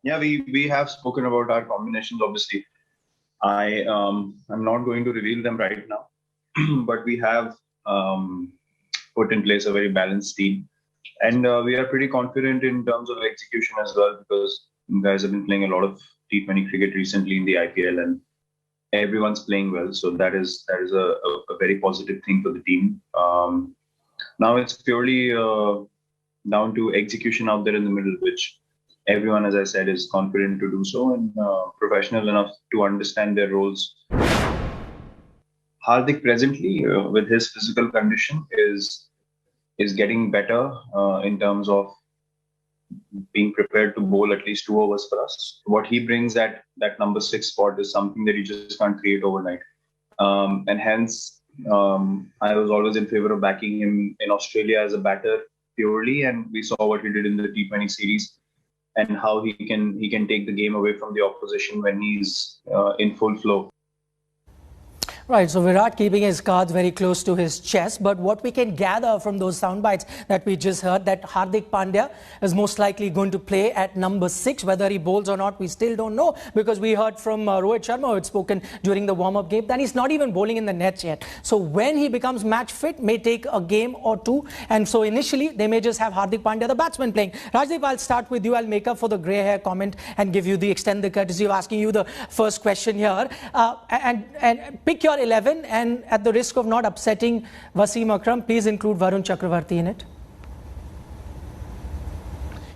Yeah, we have spoken about our combinations. Obviously, I'm not going to reveal them right now, but we have put in place a very balanced team, and we are pretty confident in terms of execution as well because you guys have been playing a lot of T20 cricket recently in the IPL, and everyone's playing well. So that is a very positive thing for the team. Now it's purely down to execution out there in the middle, which everyone, as I said, is confident to do so and professional enough to understand their roles. Hardik presently, with his physical condition, is getting better in terms of being prepared to bowl at least 2 overs for us. What he brings at that number 6 spot is something that you just can't create overnight. And hence, I was always in favor of backing him in Australia as a batter purely, and we saw what he did in the T20 series and how he can take the game away from the opposition when he's in full flow. Right, so Virat keeping his cards very close to his chest, but what we can gather from those sound bites that we just heard, that Hardik Pandya is most likely going to play at number 6. Whether he bowls or not, we still don't know, because we heard from Rohit Sharma, who had spoken during the warm-up game, that he's not even bowling in the nets yet. So when he becomes match fit, may take a game or two, and so initially they may just have Hardik Pandya, the batsman, playing. Rajdeep, I'll start with you. I'll make up for the grey hair comment and give you the extended courtesy of asking you the first question here, and pick your 11, and at the risk of not upsetting Wasim Akram, please include Varun Chakravarti in it.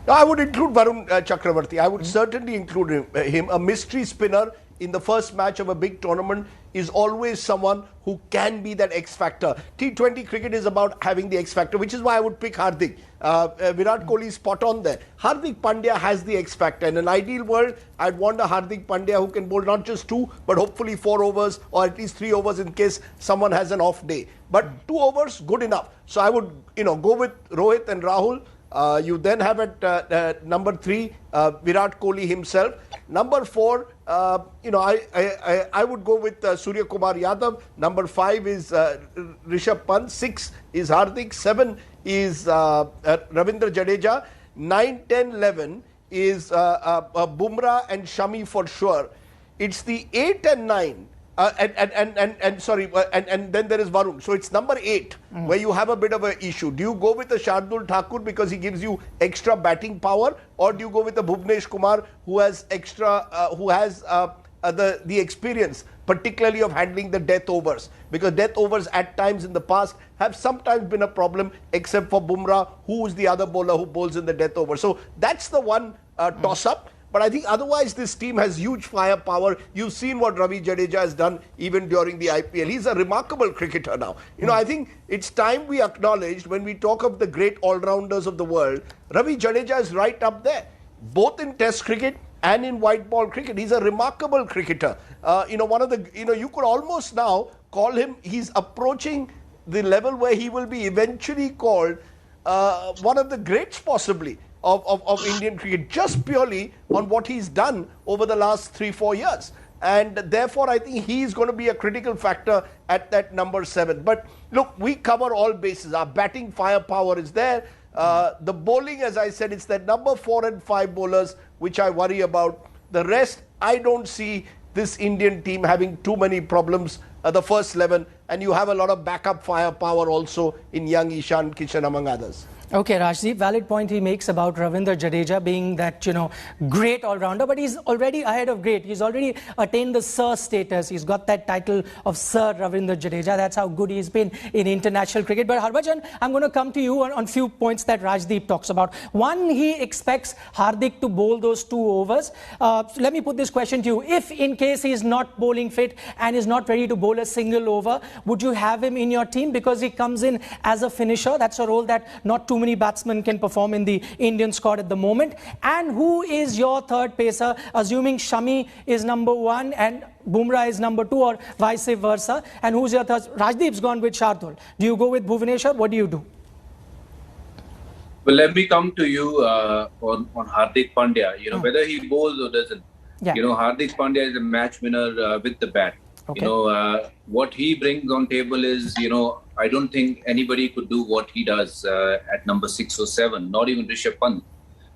No, I would include Varun Chakravarti. I would certainly include him. A mystery spinner in the first match of a big tournament is always someone who can be that X factor. T20 cricket is about having the X factor, which is why I would pick Hardik. Virat Kohli is spot on there. Hardik Pandya has the X factor. In an ideal world, I'd want a Hardik Pandya who can bowl not just 2, but hopefully 4 overs or at least 3 overs in case someone has an off day. But 2 overs, good enough. So I would, go with Rohit and Rahul. You then have at number 3 Virat Kohli himself. Number 4, I would go with Surya Kumar Yadav. Number 5 is Rishabh Pant. 6 is Hardik. 7 is Ravindra Jadeja. 9, 10, 11 is Bumrah and Shami for sure. It's the 8 and 9. And then there is Varun. So it's number 8 where you have a bit of an issue. Do you go with the Shardul Thakur because he gives you extra batting power, or do you go with the Bhuvnesh Kumar who has the experience, particularly of handling the death overs? Because death overs at times in the past have sometimes been a problem, except for Bumrah, who is the other bowler who bowls in the death over. So that's the one toss-up. But I think otherwise this team has huge firepower. You've seen what Ravi Jadeja has done even during the IPL. He's a remarkable cricketer now. I think it's time we acknowledged, when we talk of the great all-rounders of the world, Ravi Jadeja is right up there, both in Test cricket and in white ball cricket. He's a remarkable cricketer. One of the, you could almost now call him, he's approaching the level where he will be eventually called one of the greats possibly of Indian cricket, just purely on what he's done over the last 3-4 years. And therefore, I think he's going to be a critical factor at that number 7. But look, we cover all bases. Our batting firepower is there. The bowling, as I said, it's that number 4 and 5 bowlers which I worry about. The rest, I don't see this Indian team having too many problems. The first 11, and you have a lot of backup firepower also in young Ishan Kishan, among others. Okay, Rajdeep, valid point he makes about Ravindra Jadeja being that, great all-rounder, but he's already ahead of great. He's already attained the Sir status. He's got that title of Sir Ravindra Jadeja. That's how good he's been in international cricket. But Harbhajan, I'm going to come to you on few points that Rajdeep talks about. One, he expects Hardik to bowl those 2 overs. So let me put this question to you. If in case he's not bowling fit and is not ready to bowl a single over, would you have him in your team because he comes in as a finisher? That's a role that not too many batsmen can perform in the Indian squad at the moment. And who is your third pacer, assuming Shami is number 1 and Bumrah is number 2, or vice versa? And who's your third? Rajdeep's gone with Shardul. Do you go with Bhuvaneshwar? What do you do? Well, let me come to you on Hardik Pandya. Whether he bowls or doesn't. Yeah. Hardik Pandya is a match winner with the bat. Okay. What he brings on table is, I don't think anybody could do what he does at number 6 or 7, not even Rishabh Pant.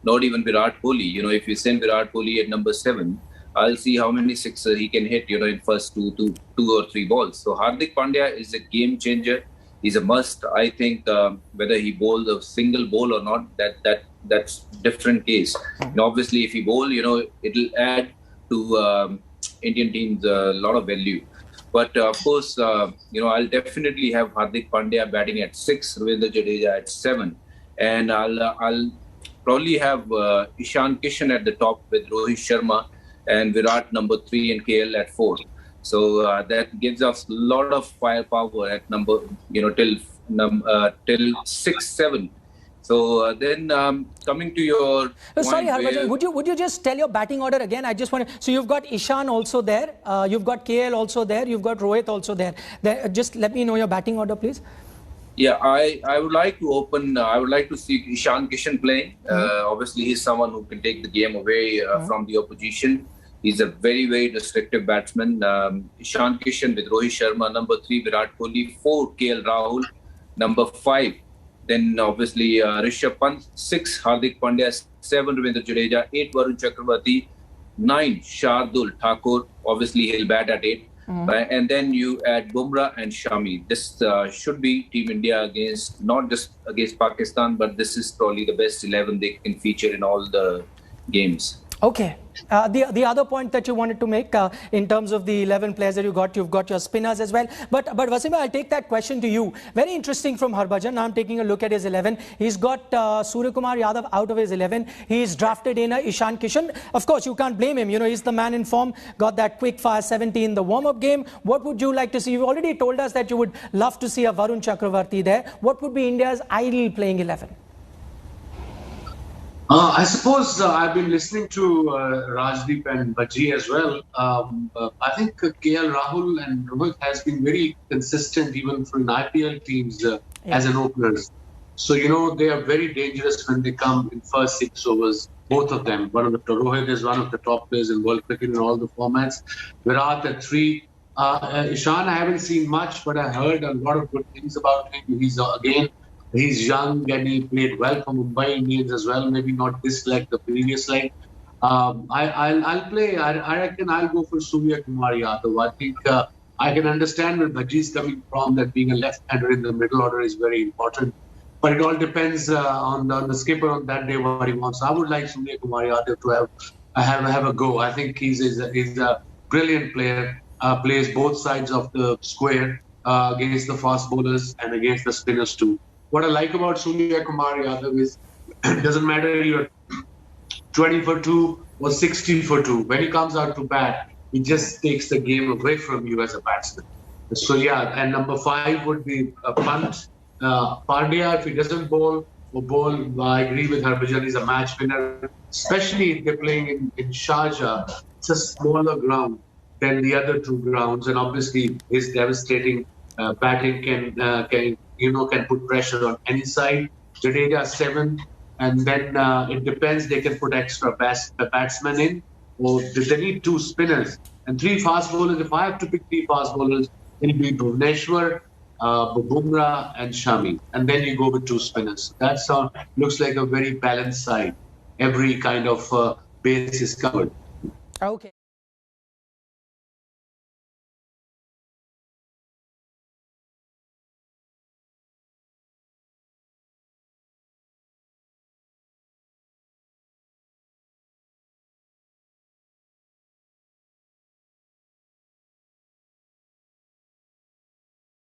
not even Virat Kohli. You know, if you send Virat Kohli at number 7, I'll see how many sixers he can hit, you know, in first two or three balls. So Hardik Pandya is a game changer. He's a must. I think whether he bowls a single ball or not, that's different case. And obviously, if he bowl, you know, it'll add to Indian teams a lot of value. But of course, you know, I'll definitely have Hardik Pandya batting at 6, Ravindra Jadeja at 7, and I'll probably have Ishan Kishan at the top with Rohit Sharma and Virat number 3 and KL at 4. So that gives us a lot of firepower at number, you know, till 6, 7. So then coming to your sorry, point Harbhajan, where, would you just tell your batting order again? I just want to. So you've got Ishan also there, you've got KL also there, you've got Rohit also there. Just let me know your batting order, please. Yeah, I would like to open. I would like to see Ishan Kishan playing. Obviously, he's someone who can take the game away from the opposition. He's a very, very destructive batsman. Ishan Kishan with Rohit Sharma, number 3, Virat Kohli, 4, KL Rahul, number 5. Then obviously Rishabh Pant, 6, Hardik Pandya, 7, Ravindra Jadeja, 8, Varun Chakravarti, 9, Shardul Thakur. Obviously, he'll bat at 8. And then you add Bumrah and Shami. This should be Team India against, not just against Pakistan, but this is probably the best 11 they can feature in all the games. Okay. The other point that you wanted to make in terms of the 11 players that you've got your spinners as well. But Wasim, I'll take that question to you. Very interesting from Harbhajan. Now I'm taking a look at his 11. He's got Suryakumar Yadav out of his 11. He's drafted in Ishan Kishan. Of course, you can't blame him. You know, he's the man in form. Got that quick fire 70 in the warm-up game. What would you like to see? You've already told us that you would love to see a Varun Chakravarti there. What would be India's ideal playing 11? I suppose I've been listening to Rajdeep and Bhaji as well. I think KL Rahul and Rohit has been very consistent even for in IPL teams as an openers. So, you know, they are very dangerous when they come in first 6 overs, both of them. Rohit is one of the top players in world cricket in all the formats. Virat at 3. Ishan, I haven't seen much, but I heard a lot of good things about him. He's young and he played well for Mumbai Indians as well. Maybe not this leg, the previous leg. I'll play. I reckon I'll go for Suryakumar Yadav. I think I can understand where Bhaji is coming from. That being a left-hander in the middle order is very important. But it all depends on the skipper on that day what he wants. I would like Suryakumar Yadav to have a go. I think he's a brilliant player. Plays both sides of the square against the fast bowlers and against the spinners too. What I like about Suryakumar Yadav is it doesn't matter you're 20 for 2 or 60 for 2. When he comes out to bat, he just takes the game away from you as a batsman. So yeah, and number 5 would be Pant. Pandya, if he doesn't bowl, I agree with Harbhajan, he's a match winner. Especially if they're playing in Sharjah, it's a smaller ground than the other 2 grounds, and obviously his devastating batting can put pressure on any side. Jadeja 7, and then it depends. They can put extra batsmen in, or they need 2 spinners and 3 fast bowlers. If I have to pick 3 fast bowlers, it'll be Bhuvneshwar, Bumrah, and Shami, and then you go with 2 spinners. That looks like a very balanced side. Every kind of base is covered. Okay.